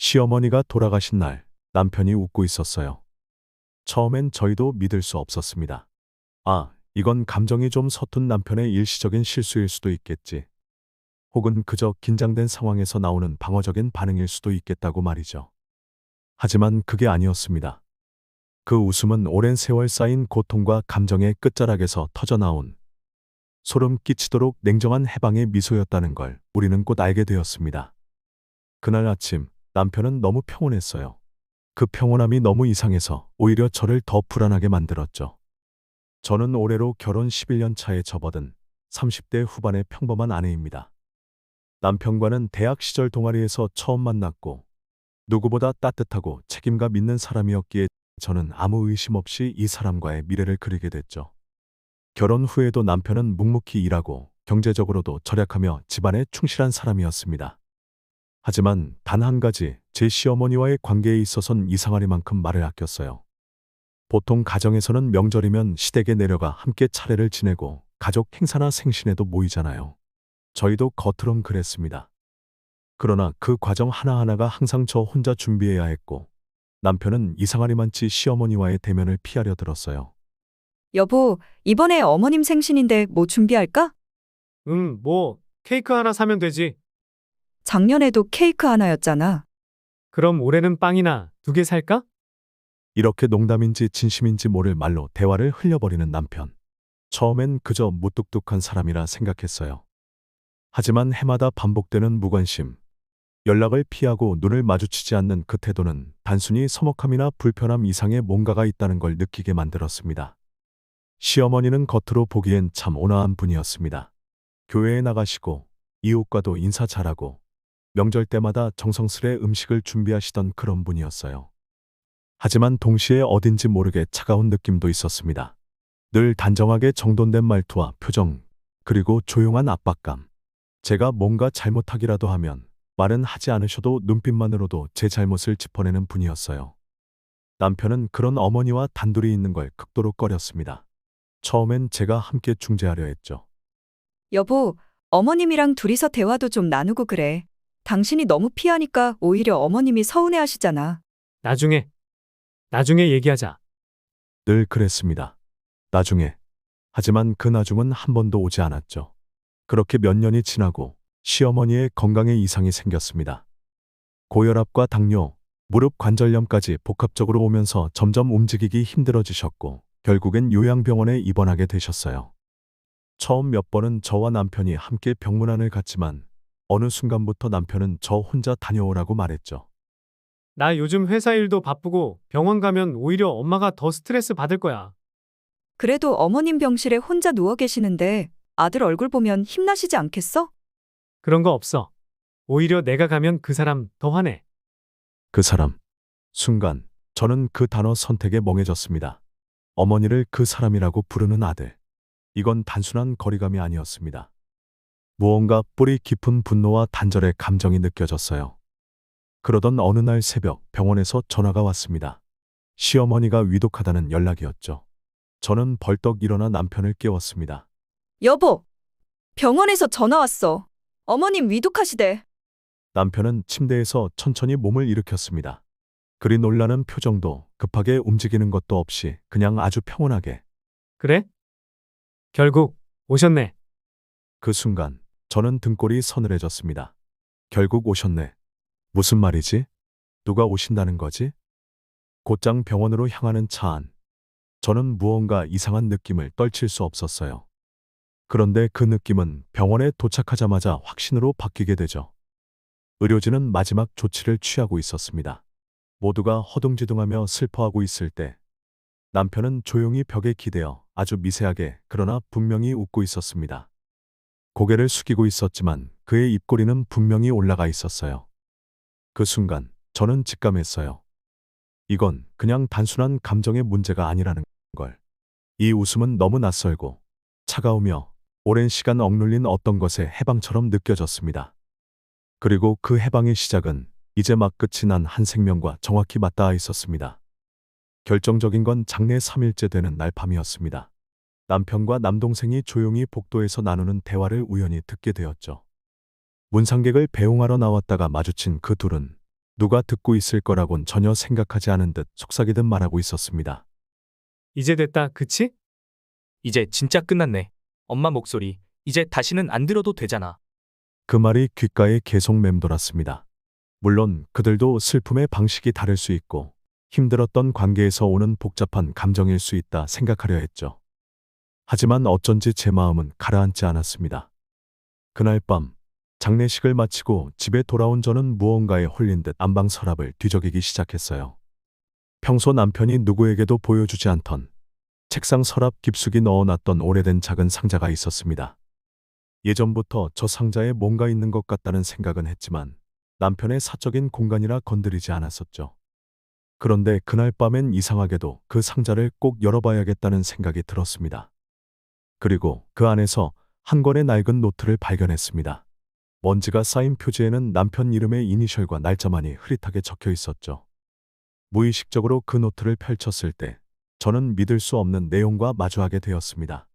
시어머니가 돌아가신 날 남편이 웃고 있었어요. 처음엔 저희도 믿을 수 없었습니다. 아, 이건 감정이 좀 서툰 남편의 일시적인 실수일 수도 있겠지. 혹은 그저 긴장된 상황에서 나오는 방어적인 반응일 수도 있겠다고 말이죠. 하지만 그게 아니었습니다. 그 웃음은 오랜 세월 쌓인 고통과 감정의 끝자락에서 터져나온 소름 끼치도록 냉정한 해방의 미소였다는 걸 우리는 곧 알게 되었습니다. 그날 아침 남편은 너무 평온했어요. 그 평온함이 너무 이상해서 오히려 저를 더 불안하게 만들었죠. 저는 올해로 결혼 11년 차에 접어든 30대 후반의 평범한 아내입니다. 남편과는 대학 시절 동아리에서 처음 만났고 누구보다 따뜻하고 책임감 있는 사람이었기에 저는 아무 의심 없이 이 사람과의 미래를 그리게 됐죠. 결혼 후에도 남편은 묵묵히 일하고 경제적으로도 절약하며 집안에 충실한 사람이었습니다. 하지만 단 한 가지 제 시어머니와의 관계에 있어선 이상하리만큼 말을 아꼈어요. 보통 가정에서는 명절이면 시댁에 내려가 함께 차례를 지내고 가족 행사나 생신에도 모이잖아요. 저희도 겉으론 그랬습니다. 그러나 그 과정 하나하나가 항상 저 혼자 준비해야 했고 남편은 이상하리만치 시어머니와의 대면을 피하려 들었어요. 여보, 이번에 어머님 생신인데 뭐 준비할까? 뭐, 케이크 하나 사면 되지. 작년에도 케이크 하나였잖아. 그럼 올해는 빵이나 2개 살까? 이렇게 농담인지 진심인지 모를 말로 대화를 흘려버리는 남편. 처음엔 그저 무뚝뚝한 사람이라 생각했어요. 하지만 해마다 반복되는 무관심, 연락을 피하고 눈을 마주치지 않는 그 태도는 단순히 서먹함이나 불편함 이상의 뭔가가 있다는 걸 느끼게 만들었습니다. 시어머니는 겉으로 보기엔 참 온화한 분이었습니다. 교회에 나가시고 이웃과도 인사 잘하고 명절 때마다 정성스레 음식을 준비하시던 그런 분이었어요. 하지만 동시에 어딘지 모르게 차가운 느낌도 있었습니다. 늘 단정하게 정돈된 말투와 표정, 그리고 조용한 압박감. 제가 뭔가 잘못하기라도 하면 말은 하지 않으셔도 눈빛만으로도 제 잘못을 짚어내는 분이었어요. 남편은 그런 어머니와 단둘이 있는 걸 극도로 꺼렸습니다. 처음엔 제가 함께 중재하려 했죠. 여보, 어머님이랑 둘이서 대화도 좀 나누고 그래. 당신이 너무 피하니까 오히려 어머님이 서운해하시잖아. 나중에 얘기하자. 늘 그랬습니다. 나중에. 하지만 그 나중은 한 번도 오지 않았죠. 그렇게 몇 년이 지나고 시어머니의 건강에 이상이 생겼습니다. 고혈압과 당뇨, 무릎 관절염까지 복합적으로 오면서 점점 움직이기 힘들어지셨고 결국엔 요양병원에 입원하게 되셨어요. 처음 몇 번은 저와 남편이 함께 병문안을 갔지만 어느 순간부터 남편은 저 혼자 다녀오라고 말했죠. 나 요즘 회사 일도 바쁘고 병원 가면 오히려 엄마가 더 스트레스 받을 거야. 그래도 어머님 병실에 혼자 누워 계시는데 아들 얼굴 보면 힘나시지 않겠어? 그런 거 없어. 오히려 내가 가면 그 사람 더 화내. 그 사람. 순간 저는 그 단어 선택에 멍해졌습니다. 어머니를 그 사람이라고 부르는 아들. 이건 단순한 거리감이 아니었습니다. 무언가 뿌리 깊은 분노와 단절의 감정이 느껴졌어요. 그러던 어느 날 새벽 병원에서 전화가 왔습니다. 시어머니가 위독하다는 연락이었죠. 저는 벌떡 일어나 남편을 깨웠습니다. 여보, 병원에서 전화 왔어. 어머님 위독하시대. 남편은 침대에서 천천히 몸을 일으켰습니다. 그리 놀라는 표정도 급하게 움직이는 것도 없이 그냥 아주 평온하게. 그래? 결국 오셨네. 그 순간 저는 등골이 서늘해졌습니다. 결국 오셨네. 무슨 말이지? 누가 오신다는 거지? 곧장 병원으로 향하는 차 안. 저는 무언가 이상한 느낌을 떨칠 수 없었어요. 그런데 그 느낌은 병원에 도착하자마자 확신으로 바뀌게 되죠. 의료진은 마지막 조치를 취하고 있었습니다. 모두가 허둥지둥하며 슬퍼하고 있을 때 남편은 조용히 벽에 기대어 아주 미세하게 그러나 분명히 웃고 있었습니다. 고개를 숙이고 있었지만 그의 입꼬리는 분명히 올라가 있었어요. 그 순간 저는 직감했어요. 이건 그냥 단순한 감정의 문제가 아니라는 걸. 이 웃음은 너무 낯설고 차가우며 오랜 시간 억눌린 어떤 것의 해방처럼 느껴졌습니다. 그리고 그 해방의 시작은 이제 막 끝이 난 한 생명과 정확히 맞닿아 있었습니다. 결정적인 건 장례 3일째 되는 날 밤이었습니다. 남편과 남동생이 조용히 복도에서 나누는 대화를 우연히 듣게 되었죠. 문상객을 배웅하러 나왔다가 마주친 그 둘은 누가 듣고 있을 거라곤 전혀 생각하지 않은 듯 속삭이듯 말하고 있었습니다. 이제 됐다, 그치? 이제 진짜 끝났네. 엄마 목소리, 이제 다시는 안 들어도 되잖아. 그 말이 귓가에 계속 맴돌았습니다. 물론 그들도 슬픔의 방식이 다를 수 있고 힘들었던 관계에서 오는 복잡한 감정일 수 있다 생각하려 했죠. 하지만 어쩐지 제 마음은 가라앉지 않았습니다. 그날 밤 장례식을 마치고 집에 돌아온 저는 무언가에 홀린 듯 안방 서랍을 뒤적이기 시작했어요. 평소 남편이 누구에게도 보여주지 않던 책상 서랍 깊숙이 넣어놨던 오래된 작은 상자가 있었습니다. 예전부터 저 상자에 뭔가 있는 것 같다는 생각은 했지만 남편의 사적인 공간이라 건드리지 않았었죠. 그런데 그날 밤엔 이상하게도 그 상자를 꼭 열어봐야겠다는 생각이 들었습니다. 그리고 그 안에서 한 권의 낡은 노트를 발견했습니다. 먼지가 쌓인 표지에는 남편 이름의 이니셜과 날짜만이 흐릿하게 적혀 있었죠. 무의식적으로 그 노트를 펼쳤을 때 저는 믿을 수 없는 내용과 마주하게 되었습니다.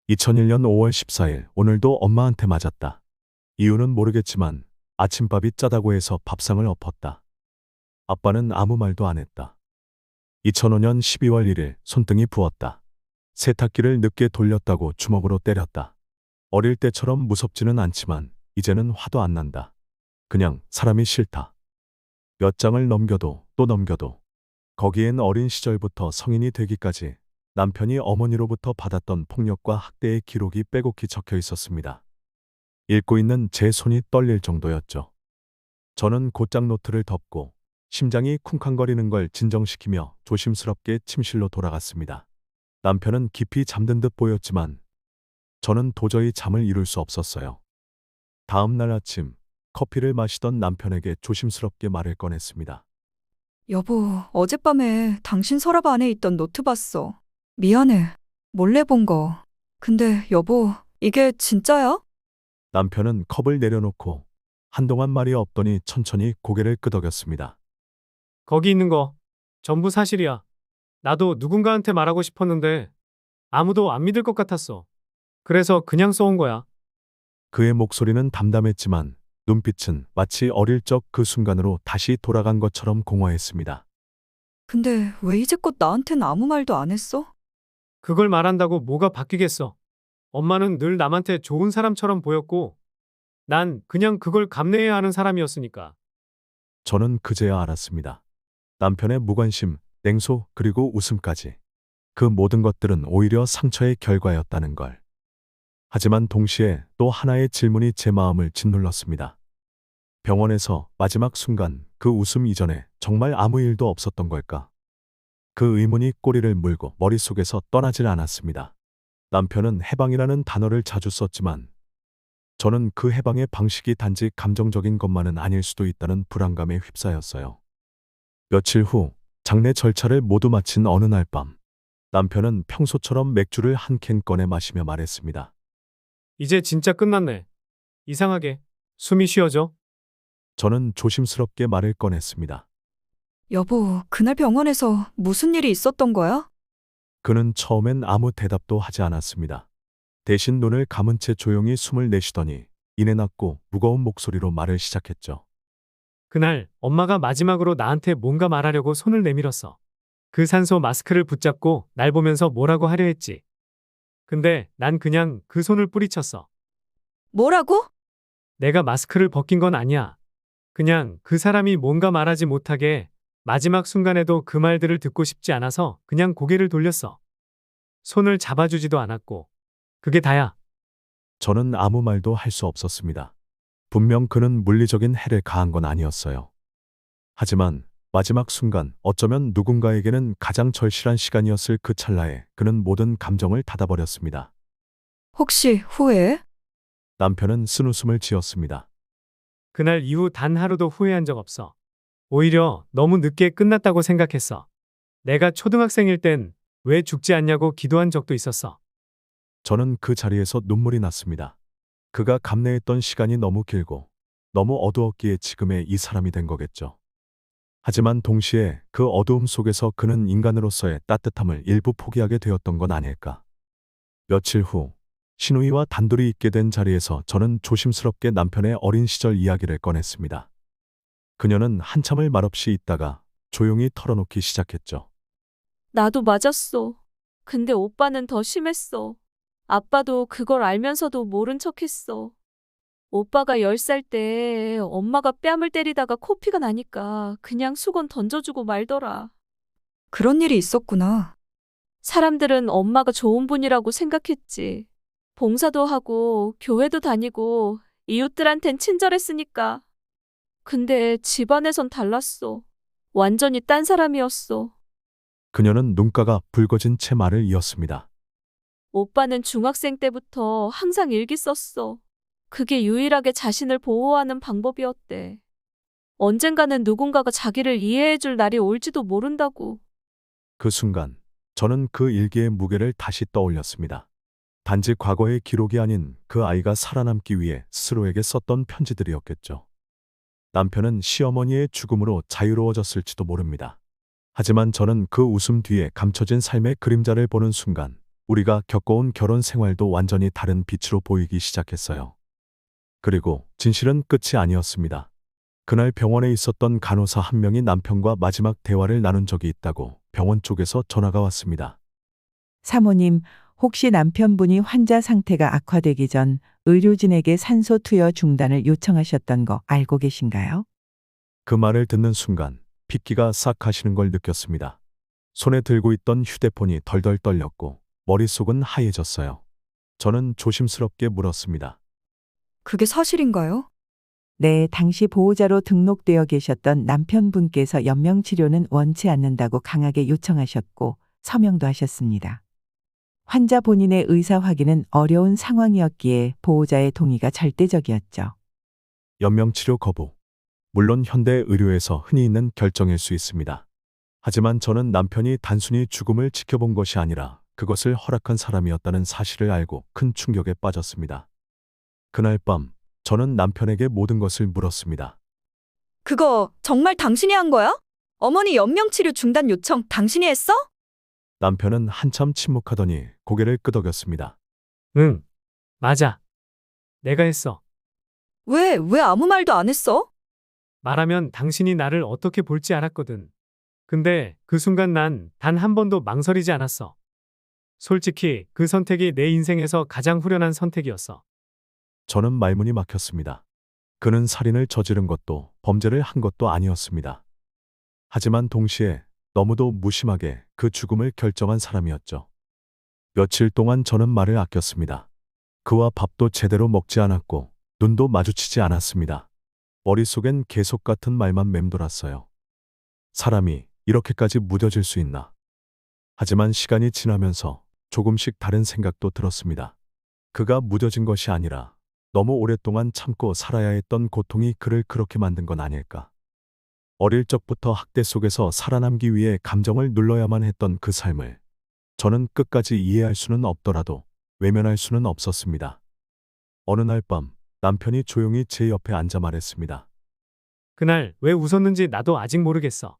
2001년 5월 14일, 오늘도 엄마한테 맞았다. 이유는 모르겠지만 아침밥이 짜다고 해서 밥상을 엎었다. 아빠는 아무 말도 안 했다. 2005년 12월 1일, 손등이 부었다. 세탁기를 늦게 돌렸다고 주먹으로 때렸다. 어릴 때처럼 무섭지는 않지만 이제는 화도 안 난다. 그냥 사람이 싫다. 몇 장을 넘겨도 또 넘겨도 거기엔 어린 시절부터 성인이 되기까지 남편이 어머니로부터 받았던 폭력과 학대의 기록이 빼곡히 적혀 있었습니다. 읽고 있는 제 손이 떨릴 정도였죠. 저는 곧장 노트를 덮고 심장이 쿵쾅거리는 걸 진정시키며 조심스럽게 침실로 돌아갔습니다. 남편은 깊이 잠든 듯 보였지만 저는 도저히 잠을 이룰 수 없었어요. 다음 날 아침 커피를 마시던 남편에게 조심스럽게 말을 꺼냈습니다. 여보, 어젯밤에 당신 서랍 안에 있던 노트 봤어. 미안해. 몰래 본 거. 근데 여보, 이게 진짜야? 남편은 컵을 내려놓고 한동안 말이 없더니 천천히 고개를 끄덕였습니다. 거기 있는 거 전부 사실이야. 나도 누군가한테 말하고 싶었는데 아무도 안 믿을 것 같았어. 그래서 그냥 써온 거야. 그의 목소리는 담담했지만 눈빛은 마치 어릴 적 그 순간으로 다시 돌아간 것처럼 공허했습니다. 근데 왜 이제껏 나한텐 아무 말도 안 했어? 그걸 말한다고 뭐가 바뀌겠어. 엄마는 늘 남한테 좋은 사람처럼 보였고 난 그냥 그걸 감내해야 하는 사람이었으니까. 저는 그제야 알았습니다. 남편의 무관심, 냉소, 그리고 웃음까지. 그 모든 것들은 오히려 상처의 결과였다는 걸. 하지만 동시에 또 하나의 질문이 제 마음을 짓눌렀습니다. 병원에서 마지막 순간 그 웃음 이전에 정말 아무 일도 없었던 걸까? 그 의문이 꼬리를 물고 머릿속에서 떠나질 않았습니다. 남편은 해방이라는 단어를 자주 썼지만 저는 그 해방의 방식이 단지 감정적인 것만은 아닐 수도 있다는 불안감에 휩싸였어요. 며칠 후 장례 절차를 모두 마친 어느 날 밤 남편은 평소처럼 맥주를 한 캔 꺼내 마시며 말했습니다. 이제 진짜 끝났네. 이상하게 숨이 쉬어져. 저는 조심스럽게 말을 꺼냈습니다. 여보, 그날 병원에서 무슨 일이 있었던 거야? 그는 처음엔 아무 대답도 하지 않았습니다. 대신 눈을 감은 채 조용히 숨을 내쉬더니 이내 낮고 무거운 목소리로 말을 시작했죠. 그날 엄마가 마지막으로 나한테 뭔가 말하려고 손을 내밀었어. 그 산소 마스크를 붙잡고 날 보면서 뭐라고 하려 했지. 근데 난 그냥 그 손을 뿌리쳤어. 뭐라고? 내가 마스크를 벗긴 건 아니야. 그냥 그 사람이 뭔가 말하지 못하게 마지막 순간에도 그 말들을 듣고 싶지 않아서 그냥 고개를 돌렸어. 손을 잡아주지도 않았고. 그게 다야. 저는 아무 말도 할 수 없었습니다. 분명 그는 물리적인 해를 가한 건 아니었어요. 하지만 마지막 순간 어쩌면 누군가에게는 가장 절실한 시간이었을 그 찰나에 그는 모든 감정을 닫아버렸습니다. 혹시 후회해? 남편은 쓴웃음을 지었습니다. 그날 이후 단 하루도 후회한 적 없어. 오히려 너무 늦게 끝났다고 생각했어. 내가 초등학생일 땐 왜 죽지 않냐고 기도한 적도 있었어. 저는 그 자리에서 눈물이 났습니다. 그가 감내했던 시간이 너무 길고 너무 어두웠기에 지금의 이 사람이 된 거겠죠. 하지만 동시에 그 어두움 속에서 그는 인간으로서의 따뜻함을 일부 포기하게 되었던 건 아닐까. 며칠 후 신우이와 단둘이 있게 된 자리에서 저는 조심스럽게 남편의 어린 시절 이야기를 꺼냈습니다. 그녀는 한참을 말없이 있다가 조용히 털어놓기 시작했죠. 나도 맞았어. 근데 오빠는 더 심했어. 아빠도 그걸 알면서도 모른 척했어. 오빠가 10살 때 엄마가 뺨을 때리다가 코피가 나니까 그냥 수건 던져주고 말더라. 그런 일이 있었구나. 사람들은 엄마가 좋은 분이라고 생각했지. 봉사도 하고 교회도 다니고 이웃들한텐 친절했으니까. 근데 집안에선 달랐어. 완전히 딴 사람이었어. 그녀는 눈가가 붉어진 채 말을 이었습니다. 오빠는 중학생 때부터 항상 일기 썼어. 그게 유일하게 자신을 보호하는 방법이었대. 언젠가는 누군가가 자기를 이해해줄 날이 올지도 모른다고. 그 순간 저는 그 일기의 무게를 다시 떠올렸습니다. 단지 과거의 기록이 아닌 그 아이가 살아남기 위해 스스로에게 썼던 편지들이었겠죠. 남편은 시어머니의 죽음으로 자유로워졌을지도 모릅니다. 하지만 저는 그 웃음 뒤에 감춰진 삶의 그림자를 보는 순간 우리가 겪어온 결혼 생활도 완전히 다른 빛으로 보이기 시작했어요. 그리고 진실은 끝이 아니었습니다. 그날 병원에 있었던 간호사 한 명이 남편과 마지막 대화를 나눈 적이 있다고 병원 쪽에서 전화가 왔습니다. 사모님, 혹시 남편분이 환자 상태가 악화되기 전 의료진에게 산소 투여 중단을 요청하셨던 거 알고 계신가요? 그 말을 듣는 순간 핏기가 싹 가시는 걸 느꼈습니다. 손에 들고 있던 휴대폰이 덜덜 떨렸고 머릿속은 하얘졌어요. 저는 조심스럽게 물었습니다. 그게 사실인가요? 네, 당시 보호자로 등록되어 계셨던 남편분께서 연명 치료는 원치 않는다고 강하게 요청하셨고 서명도 하셨습니다. 환자 본인의 의사 확인은 어려운 상황이었기에 보호자의 동의가 절대적이었죠. 연명치료 거부. 물론 현대 의료에서 흔히 있는 결정일 수 있습니다. 하지만 저는 남편이 단순히 죽음을 지켜본 것이 아니라 그것을 허락한 사람이었다는 사실을 알고 큰 충격에 빠졌습니다. 그날 밤 저는 남편에게 모든 것을 물었습니다. 그거 정말 당신이 한 거야? 어머니 연명치료 중단 요청 당신이 했어? 남편은 한참 침묵하더니 고개를 끄덕였습니다. 응, 맞아. 내가 했어. 왜 아무 말도 안 했어? 말하면 당신이 나를 어떻게 볼지 알았거든. 근데 그 순간 난 단 한 번도 망설이지 않았어. 솔직히 그 선택이 내 인생에서 가장 후련한 선택이었어. 저는 말문이 막혔습니다. 그는 살인을 저지른 것도 범죄를 한 것도 아니었습니다. 하지만 동시에 너무도 무심하게 그 죽음을 결정한 사람이었죠. 며칠 동안 저는 말을 아꼈습니다. 그와 밥도 제대로 먹지 않았고 눈도 마주치지 않았습니다. 머릿속엔 계속 같은 말만 맴돌았어요. 사람이 이렇게까지 무뎌질 수 있나? 하지만 시간이 지나면서 조금씩 다른 생각도 들었습니다. 그가 무뎌진 것이 아니라 너무 오랫동안 참고 살아야 했던 고통이 그를 그렇게 만든 건 아닐까. 어릴 적부터 학대 속에서 살아남기 위해 감정을 눌러야만 했던 그 삶을 저는 끝까지 이해할 수는 없더라도 외면할 수는 없었습니다. 어느 날 밤 남편이 조용히 제 옆에 앉아 말했습니다. 그날 왜 웃었는지 나도 아직 모르겠어.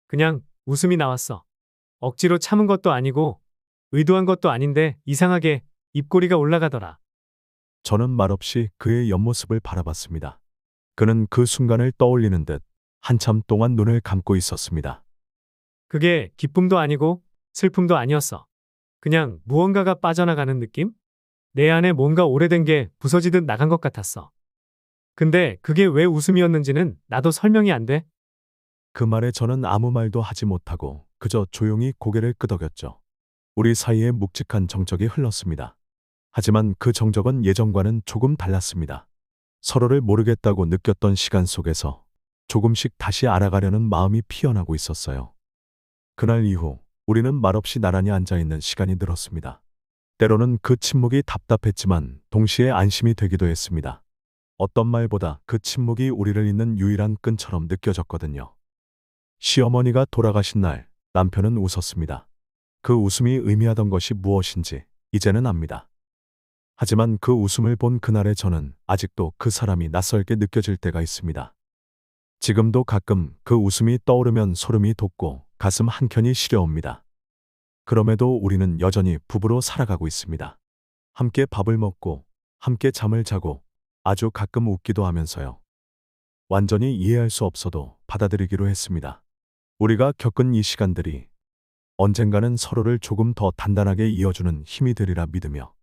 그냥 웃음이 나왔어. 억지로 참은 것도 아니고 의도한 것도 아닌데 이상하게 입꼬리가 올라가더라. 저는 말없이 그의 옆모습을 바라봤습니다. 그는 그 순간을 떠올리는 듯 한참 동안 눈을 감고 있었습니다. 그게 기쁨도 아니고 슬픔도 아니었어. 그냥 무언가가 빠져나가는 느낌? 내 안에 뭔가 오래된 게 부서지듯 나간 것 같았어. 근데 그게 왜 웃음이었는지는 나도 설명이 안 돼. 그 말에 저는 아무 말도 하지 못하고 그저 조용히 고개를 끄덕였죠. 우리 사이에 묵직한 정적이 흘렀습니다. 하지만 그 정적은 예전과는 조금 달랐습니다. 서로를 모르겠다고 느꼈던 시간 속에서 조금씩 다시 알아가려는 마음이 피어나고 있었어요. 그날 이후 우리는 말없이 나란히 앉아있는 시간이 늘었습니다. 때로는 그 침묵이 답답했지만 동시에 안심이 되기도 했습니다. 어떤 말보다 그 침묵이 우리를 잇는 유일한 끈처럼 느껴졌거든요. 시어머니가 돌아가신 날 남편은 웃었습니다. 그 웃음이 의미하던 것이 무엇인지 이제는 압니다. 하지만 그 웃음을 본 그날의 저는 아직도 그 사람이 낯설게 느껴질 때가 있습니다. 지금도 가끔 그 웃음이 떠오르면 소름이 돋고 가슴 한켠이 시려옵니다. 그럼에도 우리는 여전히 부부로 살아가고 있습니다. 함께 밥을 먹고 함께 잠을 자고 아주 가끔 웃기도 하면서요. 완전히 이해할 수 없어도 받아들이기로 했습니다. 우리가 겪은 이 시간들이 언젠가는 서로를 조금 더 단단하게 이어주는 힘이 되리라 믿으며